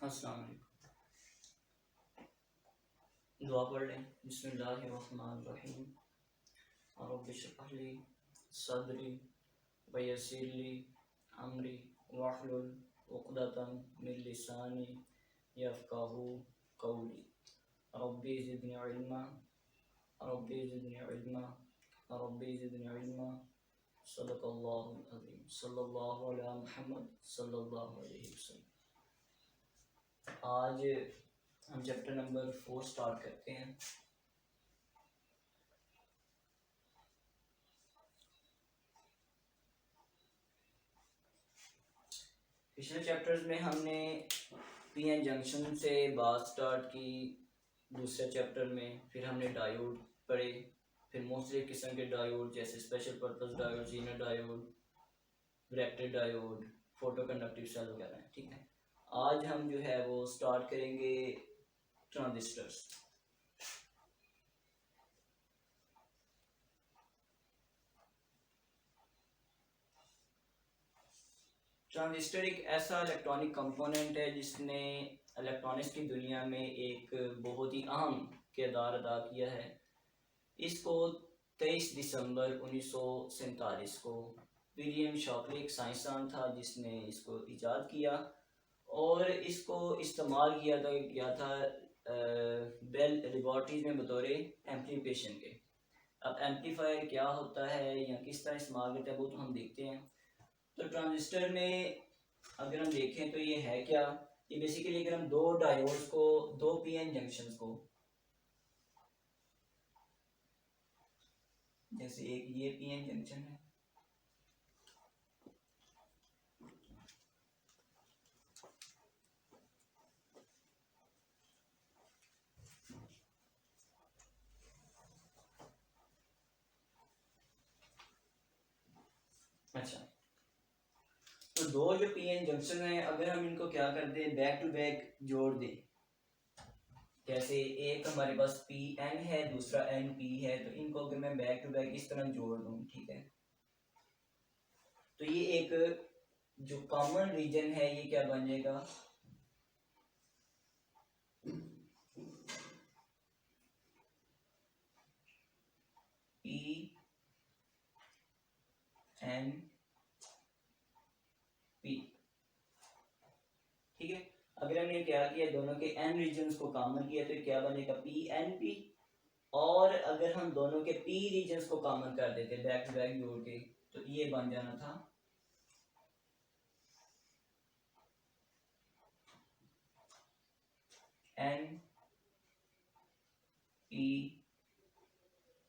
अस्सलाम वालेकुम। दुआ पढ़ लें। बिस्मिल्लाहिर्रहमानिर्रहीम। रब्बि इश्रह ली सदरी व यस्सिर ली अमरी वहलुल उक़दतम मिन लिसानी यफ़क़हू क़ौली। रब्बी ज़िदनी इल्मा रब्बी ज़िदनी इल्मा रब्बी ज़िदनी इल्मा। सदक़ल्लाहुल अज़ीम। सल्लल्लाहु अला मुहम्मद सल्लल्लाहु अलैहि वसल्लम। आज हम चैप्टर नंबर 4 स्टार्ट करते हैं। पिछले चैप्टर्स में हमने पीएन जंक्शन से बात स्टार्ट की, दूसरे चैप्टर में फिर हमने डायोड पढ़े, फिर मुख्तलिफ किस्म के डायोड जैसे special purpose diode, zener diode, bracketed diode, photo conductive cell वगैरह। ठीक है, आज हम जो है वो स्टार्ट करेंगे ट्रांजिस्टर्स। ट्रांजिस्टर एक ऐसा इलेक्ट्रॉनिक कंपोनेंट है जिसने इलेक्ट्रॉनिक्स की दुनिया में एक बहुत ही अहम किरदार अदा किया है। इसको 23 दिसंबर 1947 को विलियम शॉकली, एक साइंसदान था जिसने इसको इजाद किया और इसको इस्तेमाल किया था बेल लेबॉर्ट्रीज में बतौर एम्प्लीफिकेशन के। अब एम्पलीफायर क्या होता है या किस तरह इस्तेमाल करते हैं वो तो हम देखते हैं। तो ट्रांजिस्टर में अगर हम देखें तो ये है क्या, ये बेसिकली अगर हम दो डायोड्स को, दो पीएन जंक्शंस को, जैसे एक ये पीएन जंक्शन है, अच्छा, तो दो जो पीएन जंक्शन है अगर हम इनको क्या कर दें, बैक टू बैक जोड़ दें, जैसे एक हमारे पास पी एन है, दूसरा एन पी है, तो इनको अगर मैं बैक टू बैक इस तरह जोड़ दूं, ठीक है, तो ये एक जो कॉमन रीजन है ये क्या बन जाएगा, पी एन पी। ठीक है, अगर हमने क्या किया, दोनों के एन रीजन्स को कॉमन किया तो क्या बनेगा, पी एन पी। और अगर हम दोनों के पी रीजन्स को कॉमन कर देते बैक टू बैक जोड़ के, तो ये बन जाना था एन पी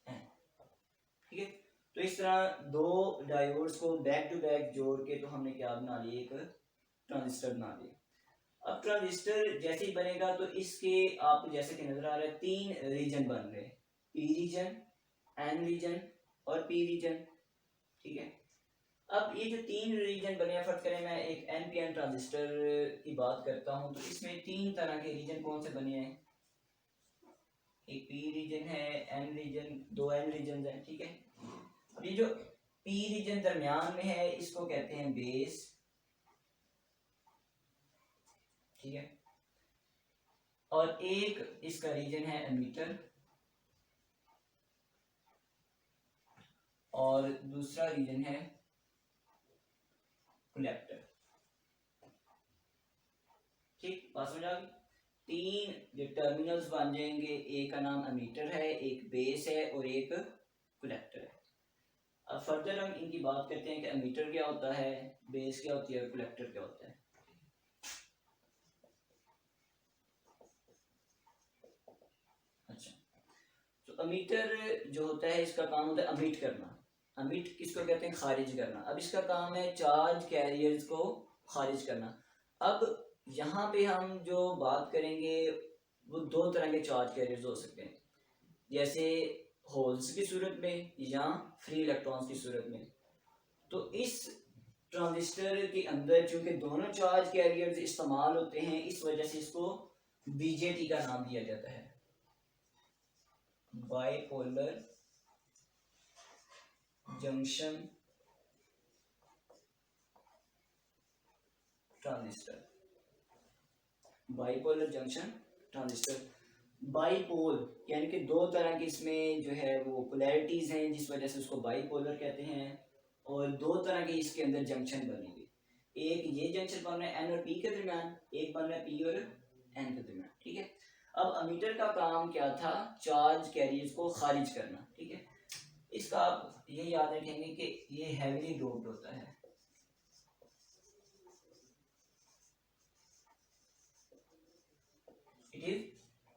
एन। ठीक है, तो इस तरह दो डायोड्स को बैक टू बैक जोड़ के तो हमने क्या बना लिया, एक ट्रांजिस्टर बना लिया। अब ट्रांजिस्टर जैसे ही बनेगा तो इसके आपको जैसे कि नजर आ रहा है तीन रीजन बन रहे हैं, पी रीजन, एन रीजन और पी रीजन। ठीक है, अब ये जो तीन रीजन बने हैं, फर्क करें मैं एक एनपीएन ट्रांजिस्टर की बात करता हूं तो इसमें तीन तरह के रीजन कौन से बने हैं, एक पी रीजन है, एन रीजन, दो एन रीजन है। ठीक है, अब ये जो पी रीजन दरमियान में है इसको कहते हैं बेस। ठीक है, और एक इसका रीजन है एमीटर और दूसरा रीजन है कलेक्टर। ठीक, बात समझ आ गई। तीन जो टर्मिनल्स बन जाएंगे, एक का नाम एमीटर है, एक बेस है और एक कलेक्टर है। अब फर्दर हम इनकी बात करते हैं कि एमीटर क्या होता है, बेस क्या होती है और कलेक्टर क्या होता है। अच्छा, तो एमीटर जो होता है इसका काम होता है अमिट करना। अमिट किसको कहते हैं, खारिज करना। अब इसका काम है चार्ज कैरियर्स को खारिज करना। अब यहाँ पे हम जो बात करेंगे वो दो तरह के चार्ज कैरियर्स हो सकते हैं, जैसे होल्स की सूरत में या फ्री इलेक्ट्रॉन्स की सूरत में। तो इस ट्रांजिस्टर के अंदर चूंकि दोनों चार्ज कैरियर्स इस्तेमाल होते हैं, इस वजह से इसको बीजेटी का नाम दिया जाता है, bipolar junction transistor. Bipolar junction transistor. Bypoll यानी कि दो तरह की इसमें जो है वो पोलैरिटीज हैं, जिस वजह से उसको बाईपोलर कहते हैं। और दो तरह के इसके अंदर जंक्शन बनेंगे, एक ये जंक्शन बन रहा है एन और पी के दरमियान, एक बन रहा है पी और एन के दरमियान। ठीक है, अब अमीटर का काम क्या था, चार्ज कैरियर्स को खारिज करना। ठीक है, इसका आप ये याद रखेंगे कि ये हैवीली डोप्ड होता है। It is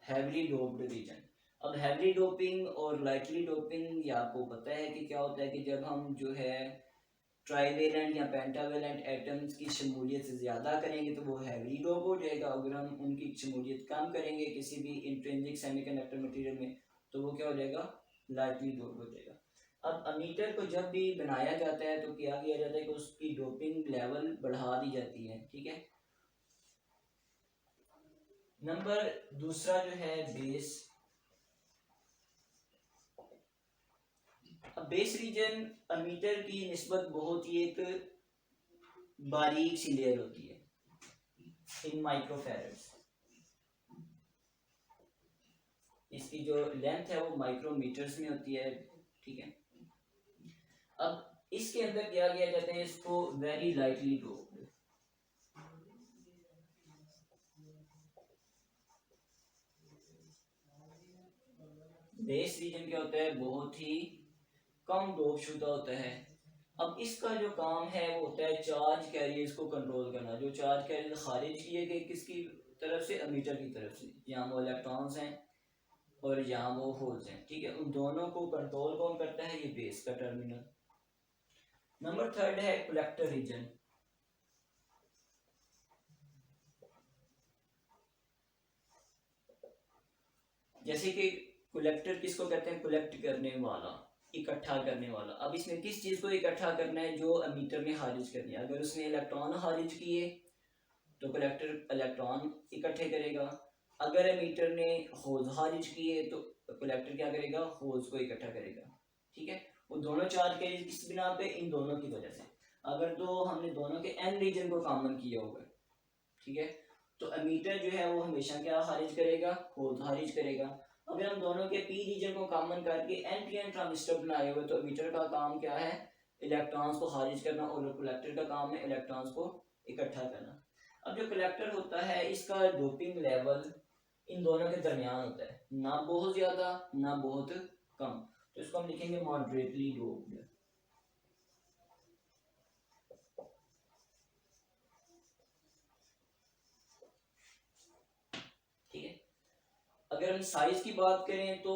heavily doped region. अब हैवीली डोपिंग और लाइटली डोपिंग, ये आपको पता है कि क्या होता है कि जब हम जो है ट्राईवेलेंट या पेंटावेलेंट एटम्स की शमूलियत ज़्यादा करेंगे तो वो हैवीली डोप हो जाएगा। अगर हम उनकी शमूलियत कम करेंगे किसी भी इंट्रिंसिक सेमीकंडक्टर मटेरियल में तो वो क्या हो जाएगा, लाइटली डोप हो जाएगा। अब अमीटर को जब भी बनाया जाता है तो क्या किया जाता है कि उसकी डोपिंग लेवल बढ़ा दी जाती है। ठीक है, नंबर दूसरा जो है बेस। अब बेस रीजन अमीटर की निस्बत बहुत ही एक बारीक सी लेयर होती है इन माइक्रोफैरड्स। इसकी जो लेंथ है वो माइक्रोमीटर्स में होती है। ठीक है, अब इसके अंदर क्या किया जाता है, इसको very lightly doped. Base reason क्या होता है, बहुत ही कम डोप शुदा होता है। अब इसका जो काम है वो होता है चार्ज कैरियर्स को कंट्रोल करना। जो चार्ज कैरियर खारिज किए गए किसकी तरफ से, अमीटर की तरफ से, यहाँ वो इलेक्ट्रॉन्स हैं और यहाँ वो होल्स हैं। ठीक है, उन दोनों को कंट्रोल कौन करता है, ये बेस का टर्मिनल। नंबर थर्ड है कलेक्टर रीजन। जैसे कि कलेक्टर किसको कहते हैं, कलेक्ट करने वाला, इकट्ठा करने वाला। अब इसमें किस चीज को इकट्ठा करना है, जो अमीटर ने खारिज करनी है। अगर उसने इलेक्ट्रॉन खारिज किए तो कलेक्टर इलेक्ट्रॉन इकट्ठे करेगा। अगर एमीटर ने होल्स खारिज किए तो कलेक्टर क्या करेगा, होल्स को इकट्ठा करेगा। ठीक है, वो दोनों चार्ज के किस बिना पे, इन दोनों की वजह से। अगर तो हमने दोनों के एन रीजन को कॉमन किया होगा, ठीक है, तो एमीटर जो है वो हमेशा क्या खारिज करेगा, होल्स खारिज करेगा। अगर हम दोनों के पी रीजन को कॉमन करके एन पी एन ट्रांजिस्टर बनाए हुए तो एमीटर का काम क्या है, इलेक्ट्रॉन्स को खारिज करना, और कलेक्टर का काम है इलेक्ट्रॉन्स को इकट्ठा करना। अब जो कलेक्टर होता है इसका डोपिंग लेवल इन दोनों के दरमियान होता है, ना बहुत ज्यादा ना बहुत कम। तो इसको हम लिखेंगे मॉडरेटली डोप्ड। ठीक है, अगर हम साइज की बात करें तो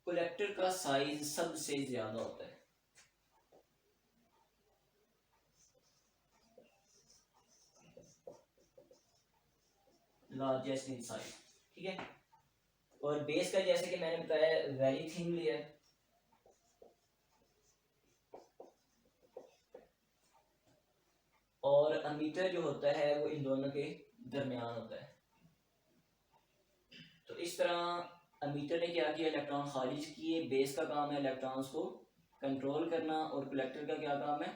कलेक्टर का साइज सबसे ज्यादा होता है, लार्जेस्ट इन साइज। ठीक है, और बेस का जैसे कि मैंने बताया वेरी थिन लेयर, और अमीटर जो होता है वो इन दोनों के दरमियान होता है। तो इस तरह अमीटर ने क्या किया, इलेक्ट्रॉन खारिज किए। बेस का काम है इलेक्ट्रॉन्स को कंट्रोल करना, और कलेक्टर का क्या काम है,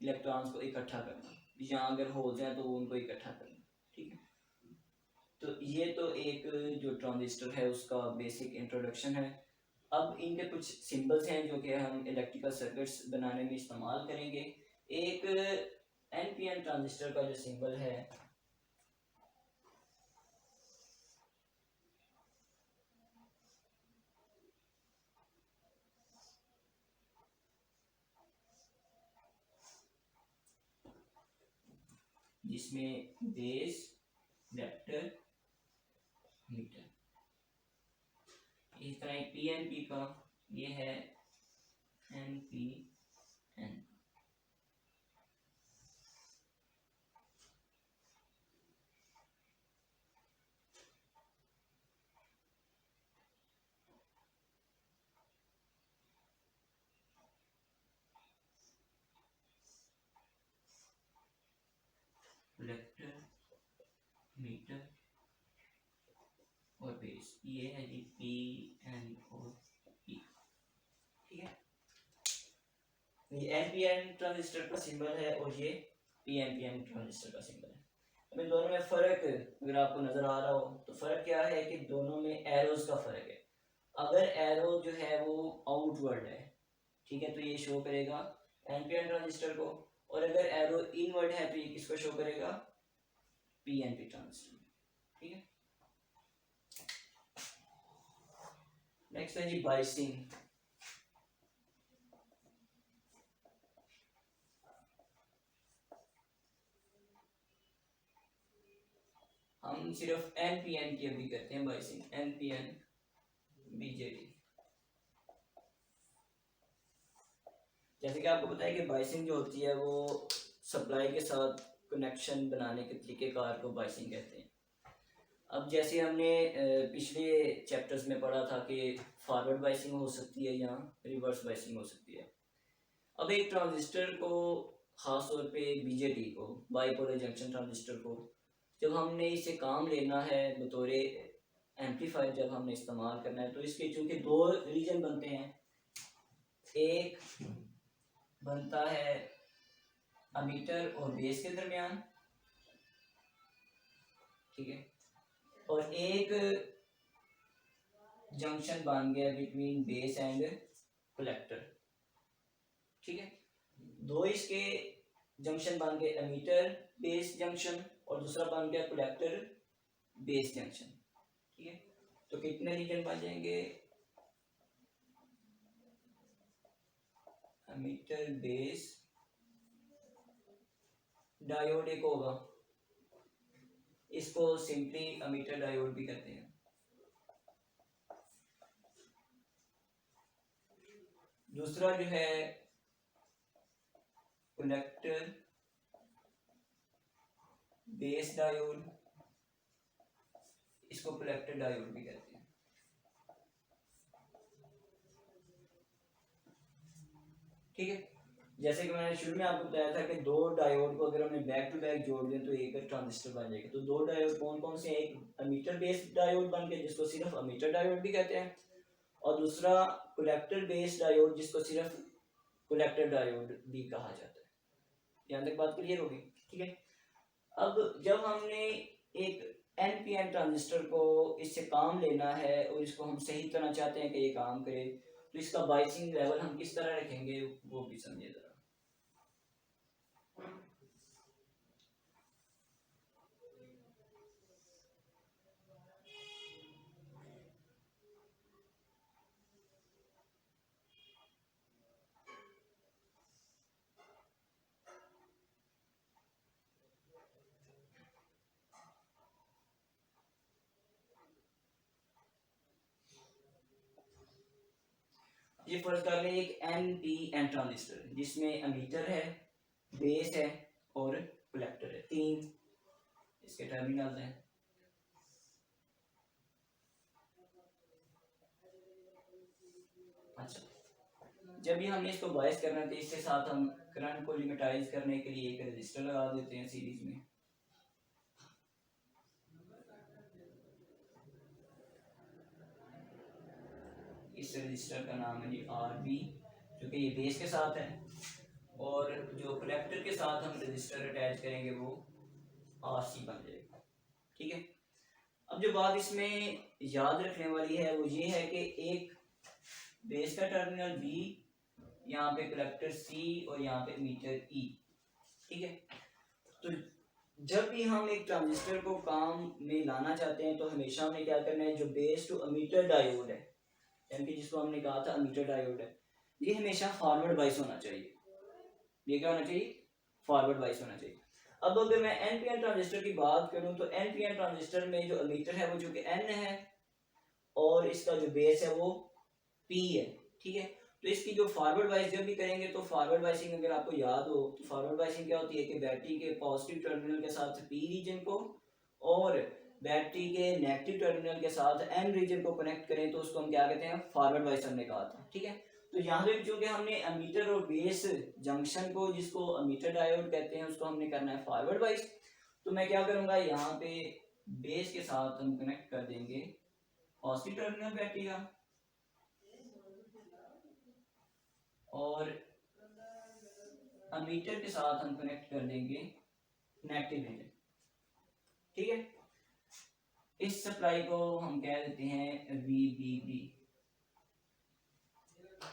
इलेक्ट्रॉन्स को इकट्ठा करना। यहाँ अगर होल्स हैं तो वो उनको इकट्ठा करना। ठीक है, तो ये तो एक जो ट्रांजिस्टर है उसका बेसिक इंट्रोडक्शन है। अब इनके कुछ सिंबल्स हैं जो कि हम इलेक्ट्रिकल सर्किट्स बनाने में इस्तेमाल करेंगे। एक एनपीएन ट्रांजिस्टर का जो सिंबल है, जिसमें बेस, वेक्टर, मीटर, इस तरह पीएनपी का ये है एनपीएन। कलेक्टर, मीटर और बेस, ये है जी पी एन और पी। ठीक है, ये एनपीएन ट्रांजिस्टर का सिंबल है और ये पीएनपीएन ट्रांजिस्टर का सिंबल है। अब इन दोनों में फ़र्क अगर आपको नज़र आ रहा हो तो फ़र्क क्या है कि दोनों में एरोज़ का फ़र्क है। अगर एरो जो है वो आउटवर्ड है, ठीक है, तो ये शो करेगा एनपीएन ट्रांजिस्टर को, और अगर एरो इनवर्ड है तो ये किसको शो करेगा, पीएनपी ट्रांजिस्टर। ठीक है, नेक्स्ट है जी बाइसिंग। हम सिर्फ एनपीएन की अभी करते हैं बाइसिंग, एनपीएन बीजेटी। जैसे कि आपको पता है कि बाइसिंग जो होती है वो सप्लाई के साथ कनेक्शन बनाने के तरीक़ेकार को बाइसिंग कहते हैं। अब जैसे हमने पिछले चैप्टर्स में पढ़ा था कि फॉरवर्ड बाइसिंग हो सकती है या रिवर्स बाइसिंग हो सकती है। अब एक ट्रांजिस्टर को, ख़ास तौर पे बीजेटी को, बाइपोलर जंक्शन ट्रांजिस्टर को, जब हमने इसे काम लेना है बतौर एम्पलीफायर, जब हमने इस्तेमाल करना है, तो इसके चूँकि दो रीजन बनते हैं, एक बनता है अमीटर और बेस के दरमियान, ठीक है, और एक जंक्शन बन गया बिटवीन बेस एंड कलेक्टर। ठीक है, दो इसके जंक्शन बन गए, अमीटर बेस जंक्शन और दूसरा बन गया कलेक्टर बेस जंक्शन। ठीक है, तो कितने रीजन बन जाएंगे, अमीटर बेस डायोड एक होगा, इसको सिंपली अमीटर डायोड भी कहते हैं। दूसरा जो है कलेक्टर बेस डायोड, इसको कलेक्टर डायोड भी कहते हैं। ठीक है, जैसे कि मैंने शुरू में आपको बताया था कि दो डायोड को अगर हमें बैक टू बैक जोड़ दें तो एक ट्रांजिस्टर बन जाएगा। तो दो डायोड कौन कौन से हैं, एक अमीटर बेस्ड डायोड बन गया जिसको सिर्फ अमीटर डायोड भी कहते हैं, और दूसरा कलेक्टर बेस्ड डायोड जिसको सिर्फ कलेक्टर डायोड भी कहा जाता है। यहाँ तक बात क्लियर होगी। ठीक है, अब जब हमने एक एनपीएन ट्रांजिस्टर को इससे काम लेना है और इसको हम सही तरह चाहते हैं कि ये काम करे, तो इसका बाइसिंग लेवल हम किस तरह रखेंगे वो भी समझिए जरा। ये फर्ज कर लें एक एनपीएन ट्रांजिस्टर जिसमें अमीटर है, बेस है और कलेक्टर है, तीन इसके टर्मिनल हैं। अच्छा, जब भी हमने इसको बायस करना है तो इसके साथ हम करंट को लिमिटाइज करने के लिए एक रजिस्टर लगा देते हैं सीरीज में। इस रजिस्टर का नाम है जी आरबी, जो कि ये बेस के साथ है, और जो कलेक्टर के साथ हम रजिस्टर अटैच करेंगे वो आरसी बन जाएगा। ठीक है, अब जो बात इसमें याद रखने वाली है वो ये है कि एक बेस का टर्मिनल बी, यहाँ पे कलेक्टर सी और यहाँ पे मीटर ई। ठीक है, तो जब भी हम एक ट्रांजिस्टर को काम में लाना चाहते हैं तो हमेशा हमें क्या करना है, जो बेस टू अमीटर डायोड है, यानी कि जिसको हमने कहा था अमीटर डायोड है, ये हमेशा फॉरवर्ड बाइस होना चाहिए। ये क्या होना चाहिए, फॉरवर्ड बाइस होना चाहिए। अब अगर मैं एनपीएन ट्रांजिस्टर की बात करूं तो एनपीएन ट्रांजिस्टर में जो अमीटर है वो जो कि एन है और इसका जो बेस है वो पी है। ठीक है, तो इसकी जो फॉरवर्ड बाइस जब भी करेंगे तो फॉरवर्ड बाइसिंग अगर आपको याद हो तो फॉरवर्ड बाइसिंग क्या होती है कि बैटरी के पॉजिटिव टर्मिनल के साथ पी रीजन को और बैटरी के नेगेटिव टर्मिनल के साथ एन रीजन को कनेक्ट करें तो उसको हम क्या कहते हैं, फॉरवर्ड बाइस हमने कहा था। ठीक है, तो यहाँ पे चूंकि हमने अमीटर और बेस जंक्शन को, जिसको अमीटर डायोड कहते हैं, उसको हमने करना है फॉरवर्ड बाइस, तो मैं क्या करूंगा, यहाँ पे बेस के साथ हम कनेक्ट कर देंगे पॉजिटिव टर्मिनल बैटरी का और अमीटर के साथ हम कनेक्ट कर देंगे नेगेटिव रीजन। ठीक है, इस सप्लाई को हम कह देते हैं VBB।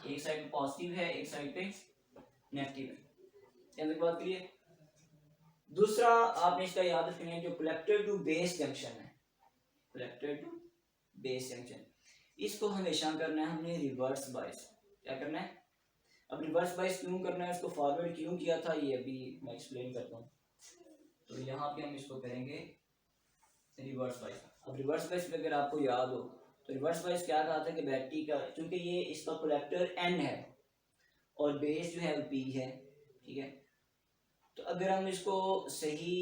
एक साइड पे पॉजिटिव है, एक साइड पे नेगेटिव है। यहाँ तक बात क्लियर। दूसरा आपने इसका याद रखना है, जो कलेक्टर टू बेस जंक्शन है, कलेक्टर टू बेस जंक्शन, इसको हमेशा करना है हमने रिवर्स बायस। क्या करना है? अब रिवर्स बायस क्यों करना है, उसको फॉरवर्ड क्यों किया था, ये अभी मैं एक्सप्लेन करता हूँ। तो यहाँ पे हम इसको करेंगे रिवर्स बायस। अब रिवर्स बायस में अगर आपको याद हो तो रिवर्स बायस क्या कहा था कि बैटरी का, क्योंकि ये इसका कलेक्टर N है और बेस जो है वो P है, ठीक है। तो अगर हम इसको सही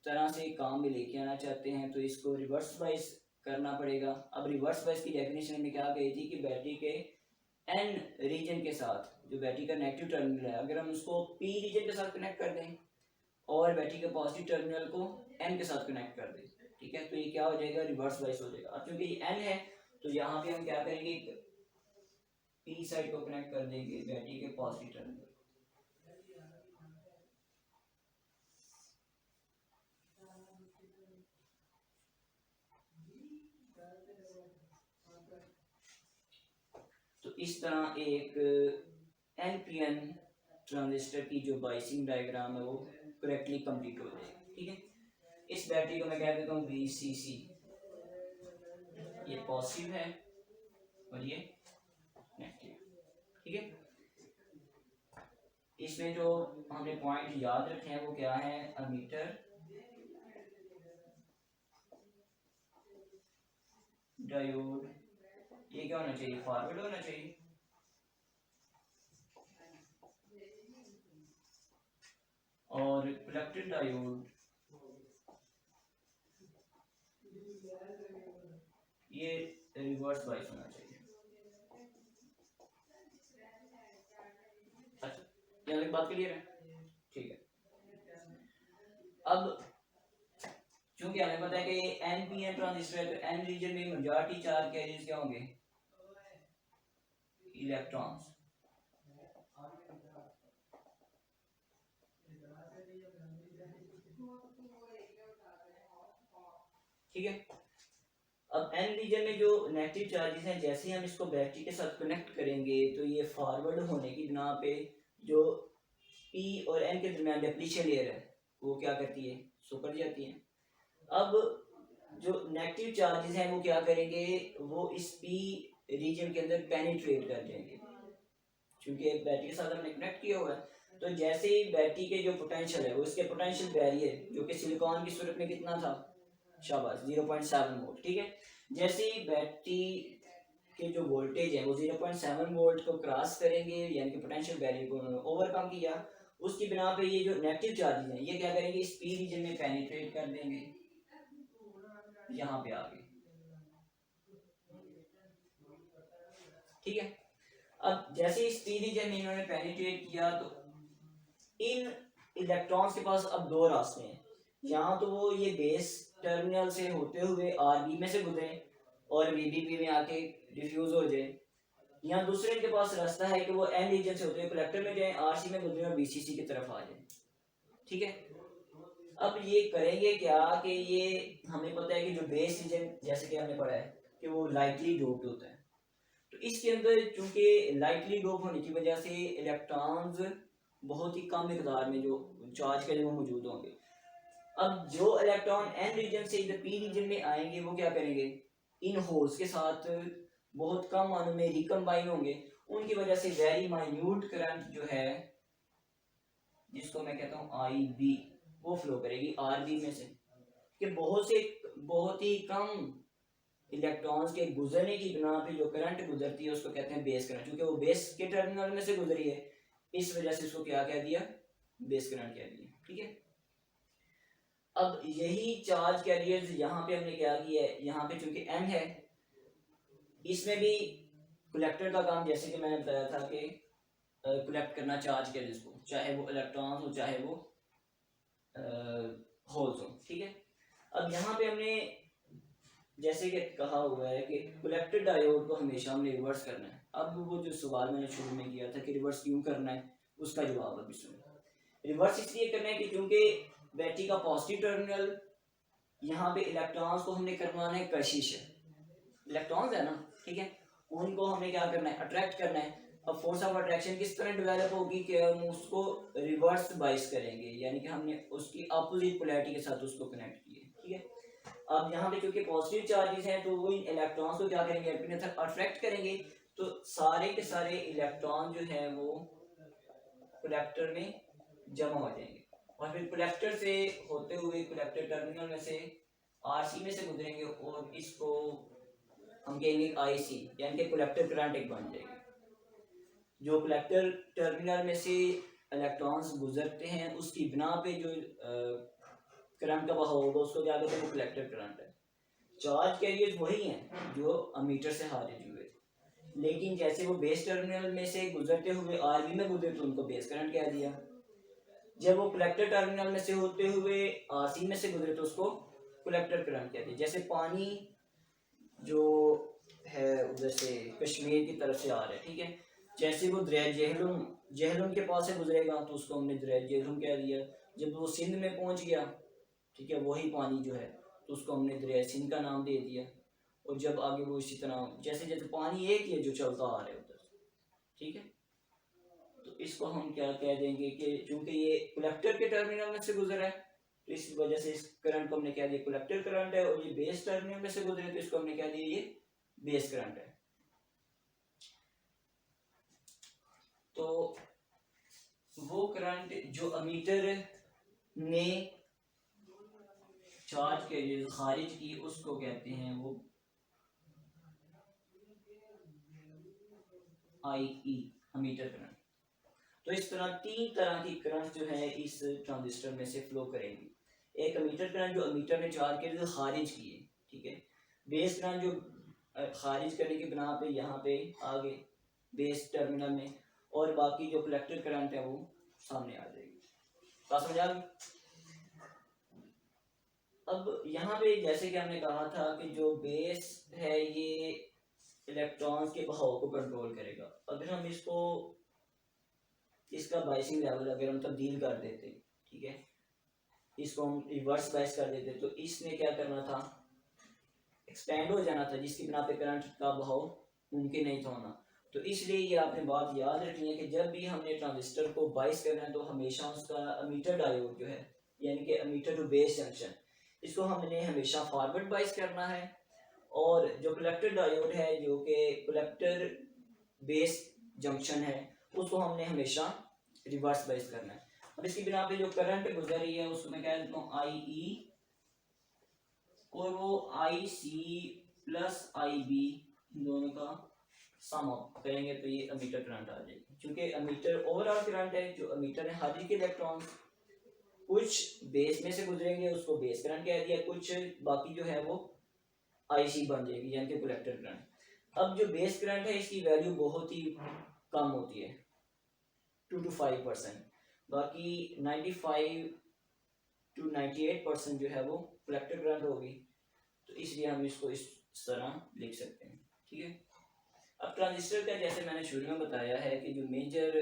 तरह से काम में लेके आना चाहते हैं तो इसको रिवर्स बायस करना पड़ेगा। अब रिवर्स बायस की डेफिनेशन में क्या कही थी कि बैटरी के N रीजन के साथ, जो बैटरी का नेगेटिव टर्मिनल है, अगर हम उसको P रीजन के साथ कनेक्ट कर दें और बैटरी के पॉजिटिव टर्मिनल को N के साथ कनेक्ट कर दें, ठीक है, तो ये क्या हो जाएगा, रिवर्स बायस हो जाएगा। अब क्योंकि ये N है तो यहाँ पे हम क्या करेंगे, P साइड को कनेक्ट कर देंगे बैटरी के पॉजिटिव टर्मिनल। तो इस तरह एक NPN ट्रांजिस्टर की जो बाइसिंग डायग्राम है वो करेक्टली कंप्लीट हो जाएगी, ठीक है। इस बैटरी को मैं कह देता हूँ VCC, ये पॉजिटिव है और ये नेगेटिव, ठीक है। इसमें जो हमने पॉइंट याद रखे हैं वो क्या है, अमीटर, डायोड, ये क्या होना चाहिए, फॉरवर्ड होना चाहिए, और कलेक्टर डायोड ये रिवर्स बायस होना चाहिए। अच्छा, यहाँ तक बात क्लियर है, ठीक है। अब चूंकि हमें पता है कि NPN ट्रांजिस्टर है तो N रीजन में मेजॉरिटी चार्ज कैरियर्स क्या होंगे, इलेक्ट्रॉन्स, ठीक है। अब N रीजन में जो नेगेटिव चार्जेस हैं, जैसे ही हम इसको बैटरी के साथ कनेक्ट करेंगे तो ये फॉरवर्ड होने की बिना पे जो P और N के दरमियान डिप्लीशन लेयर है वो क्या करती है, सुकर जाती है। अब जो नेगेटिव चार्जेस हैं वो क्या करेंगे, वो इस P रीजन के अंदर पेनिट्रेट कर जाएंगे, क्योंकि बैटरी के साथ हमने कनेक्ट किया हुआ है। तो जैसे ही बैटरी के जो पोटेंशियल है वो इसके पोटेंशियल बैरियर जो कि सिलिकॉन की सूरत में कितना था, शाबाश 0.7 वोल्ट, ठीक है। जैसे ही बैटरी के जो वोल्टेज है वो 0.7 वोल्ट को क्रॉस करेंगे, यानी कि पोटेंशियल बैरियर को ओवरकम किया, उसकी बिना पे ये जो नेगेटिव चार्जेस हैं ये क्या करेंगे, इस P रीजन में पेनिट्रेट कर देंगे, यहाँ पे आगे, ठीक है। अब जैसे इस P रीजन में इन्होंने पेनिट्रेट किया तो इन इलेक्ट्रॉन्स के पास अब दो रास्ते हैं, यहाँ तो वो ये बेस टर्मिनल से होते हुए RB में से गुजरे और VBB में आके डिफ्यूज हो जाए, यहाँ दूसरे के पास रास्ता है कि वो N रीजन से होते हुए कलेक्टर में जाए, RC में गुजरे और VCC की तरफ आ जाए, ठीक है। अब ये करेंगे क्या कि ये हमें पता है कि जो बेस रीजन, जैसे कि हमने पढ़ा है कि वो लाइटली डोप्ड होता है, तो इसके अंदर चूंकि लाइटली डोप होने की वजह से इलेक्ट्रॉन्स बहुत ही कम मिकदार में जो चार्ज के वो मौजूद होंगे। अब जो इलेक्ट्रॉन N रीजन से इधर P रीजन में आएंगे वो क्या करेंगे, इन होल्स के साथ बहुत कम मानों में रिकम्बाइन होंगे, उनकी वजह से वेरी माइन्यूट करंट जो है जिसको मैं कहता हूँ IB वो फ्लो करेगी RB में से, कि बहुत ही कम इलेक्ट्रॉन्स के गुजरने की बिना पे जो करंट गुजरती है उसको कहते हैं बेस करंट, क्योंकि वो बेस के टर्मिनल में से गुजरी है इस वजह से उसको क्या कह दिया, बेस करंट कह दिया, ठीक है। अब यही चार्ज कैरियर्स यहाँ पे हमने क्या किया है, यहाँ पे चूंकि N है इसमें भी कलेक्टर का काम, जैसे कि मैंने बताया था कि कलेक्ट करना चार्ज कैरियर्स को, चाहे वो इलेक्ट्रॉन्स हो चाहे वो होल्स हो, ठीक है। अब यहाँ पे हमने जैसे कि कहा हुआ है कि कलेक्टर डायोड को हमेशा हमने रिवर्स करना है। अब वो जो सवाल मैंने शुरू में किया था कि रिवर्स क्यों करना है, उसका जवाब अभी सुनो। रिवर्स इसलिए करना है कि क्योंकि बैटरी का पॉजिटिव टर्मिनल यहाँ पे इलेक्ट्रॉन्स को हमने करवाना है कशिश, इलेक्ट्रॉन्स है ना, ठीक है, उनको हमने क्या करना है, अट्रैक्ट करना है। अब फोर्स ऑफ अट्रैक्शन किस तरह डेवलप होगी कि हम उसको रिवर्स बाइस करेंगे, यानी कि हमने उसकी अपोजिट पोलैरिटी के साथ उसको कनेक्ट किए, ठीक है। अब यहाँ पे क्योंकि पॉजिटिव चार्जेस हैं तो वो इन इलेक्ट्रॉन्स को क्या करेंगे, अपनी तरफ अट्रैक्ट करेंगे, तो सारे के सारे इलेक्ट्रॉन जो है वो कलेक्टर में जमा हो जाएंगे, और फिर कलेक्टर से होते हुए कलेक्टर टर्मिनल में से आरसी में से गुजरेंगे, और इसको हम कहेंगे आईसी, यानी कि कलेक्टर करंट एक बन जाएगी। जो कलेक्टर टर्मिनल में से इलेक्ट्रॉन्स गुजरते हैं उसकी बिना पे जो करंट का बहाव होगा उसको क्या कहते हैं, वो कलेक्टर करंट है। चार्ज कैरियर्स वही हैं जो अमीटर से खारिज हुए, लेकिन जैसे वो बेस टर्मिनल में से गुजरते हुए आरबी में गुजरे तो उनको बेस करंट कह दिया, जब वो कलेक्टर टर्मिनल में से होते हुए आरसी में से गुजरे तो उसको कलेक्टर करंट कह दिया। जैसे पानी जो है उधर से कश्मीर की तरफ से आ रहा है, ठीक है, जैसे वो दरिया जहलुम के पास से गुजरेगा तो उसको हमने दरिया जहलुम कह दिया। जब वो सिंध में पहुंच गया, ठीक है, वही पानी जो है तो उसको हमने दरिया सिंध का नाम दे दिया। और जब आगे वो इसी तरह जैसे जैसे पानी एक ही है जो चलता आ रहा है उधर, ठीक है, तो इसको हम क्या कह देंगे कि चूंकि ये कलेक्टर के टर्मिनल में से गुजरा है तो इस वजह से इस करंट को हमने कह दिया कलेक्टर करंट है, और ये बेस टर्मिनल में से गुजरे तो इसको हमने कह दिया ये बेस करंट है। तो वो करंट जो अमीटर ने चार्ज के लिए खारिज की उसको कहते हैं वो आई अमीटर करंट। तो इस तरह तीन तरह की करंट जो है इस ट्रांजिस्टर में से फ्लो करेंगी। एक अमीटर करंट जो अमीटर ने चार्ज के लिए खारिज किए, ठीक है, बेस करंट जो खारिज करने की बिना पे यहाँ पे आगे बेस टर्मिनल में, और बाकी जो कलेक्टर करंट है वो सामने आ जाएगी। बात समझ आ गई? अब यहाँ पे जैसे कि हमने कहा था कि जो बेस है ये इलेक्ट्रॉन्स के बहाव को कंट्रोल करेगा। अगर हम इसका बाइसिंग लेवल अगर हम तब्दील कर देते, ठीक है, इसको हम रिवर्स बाइस कर देते तो इसने क्या करना था, एक्सपेंड हो जाना था, जिसकी बिना पे करंट का बहाव मुमकिन नहीं था होना। तो इसलिए ये आपने बात याद रखनी है कि जब भी हमने ट्रांजिस्टर को बाइस करना है तो हमेशा उसका अमीटर डायोड जो है, यानी कि अमीटर टू बेस जंक्शन, इसको हमने हमेशा फॉरवर्ड बाइस करना है, और जो कलेक्टर डायोड है जो कि कलेक्टर बेस जंक्शन है उसको हमने हमेशा रिवर्स बाइस करना है। अब इसकी बिना पे जो करंट गुजर रही है उसको मैं कह देता हूँ आई ई, और वो आई C plus I be in दोनों का सम अप करेंगे तो ये अमीटर करंट आ जाएगी। क्योंकि अमीटर ओवरऑल करंट है, जो अमीटर है हाजिर के इलेक्ट्रॉन कुछ बेस में से गुजरेंगे उसको बेस करंट कह दिया, कुछ बाकी जो है वो आईसी बन जाएगी यानी कि कलेक्टर करंट। अब जो बेस करंट है इसकी वैल्यू बहुत ही कम होती है 2 to 5%, बाकी 95 to 98% जो है वो कलेक्टर करंट होगी। तो इसलिए हम इसको इस तरह लिख सकते हैं, ठीक है। अब ट्रांजिस्टर का जैसे मैंने शुरू में बताया है कि जो मेजर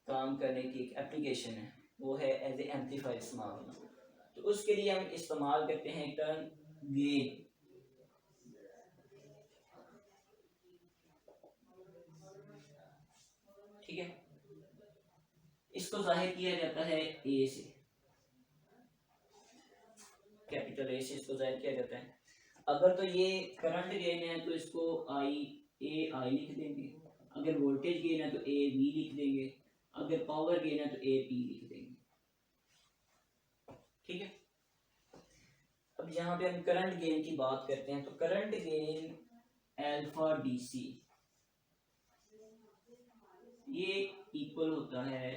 काम करने की एक एप्लीकेशन है वो है एज ए एम्पलीफायर इस्तेमाल होना। तो उसके लिए हम इस्तेमाल करते हैं टर्म गेन, ठीक है, इसको जाहिर किया जाता है ए से, कैपिटल ए से इसको जाहिर किया जाता है। अगर तो ये करंट गेन है तो इसको आई लिख देंगे, अगर वोल्टेज गेन है तो ए वी लिख देंगे, अगर पावर गेन है तो ए पी लिख देंगे, ठीक है। अब यहाँ पे हम करंट गेन की बात करते हैं तो current gain alpha D C ये इक्वल होता है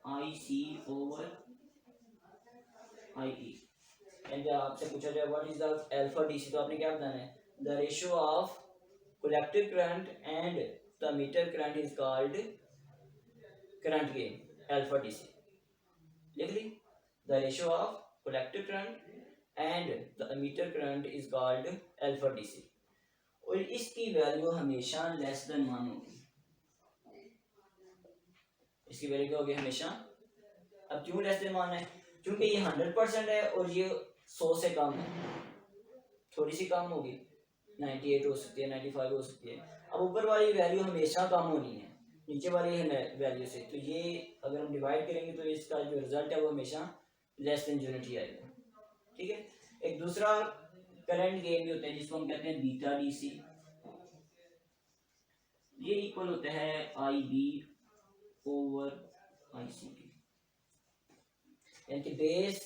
आई सी ओवर आई ई। एंड आपसे पूछा जाए what is the alpha D C तो आपने क्या बताना है, the ratio of collector current and the emitter current is called current gain alpha D C. लिख ली, the ratio of collector current and the emitter current is called alpha D C, और इसकी value हमेशा less than 1 होगी, इसकी value क्या होगी हमेशा। अब क्यों लेस देन 1 है, क्योंकि ये 100% है और ये 100 से कम है, थोड़ी सी कम होगी, 98 हो सकती है, 95 हो सकती है। अब ऊपर वाली वैल्यू हमेशा कम होनी है नीचे वाली वैल्यू से, तो ये अगर हम डिवाइड करेंगे तो इसका जो रिजल्ट है वो हमेशा लेस देन यूनिट ही आएगा। ठीक है, एक दूसरा करंट गेन भी होता है जिसको हम कहते हैं बीटा डीसी। ये इक्वल होता है आई बी ओवर आई सी के, यानी कि बेस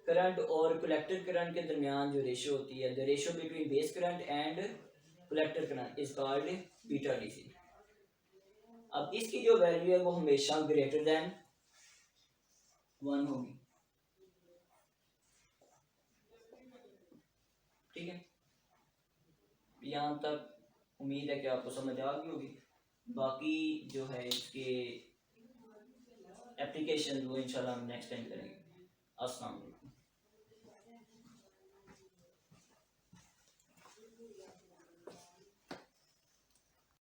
करंट और कलेक्टर करंट के दरमियान जो रेशियो होती है, the ratio between base current and collector current is called beta DC. अब इसकी जो वैल्यू है वो हमेशा ग्रेटर देन 1 होगी। ठीक है, यहाँ तक उम्मीद है कि आपको समझ आ गई होगी। बाकी जो है इसके एप्लीकेशन वो इंशाल्लाह हम नेक्स्ट टाइम करेंगे। अस्सलाम वालेकुम।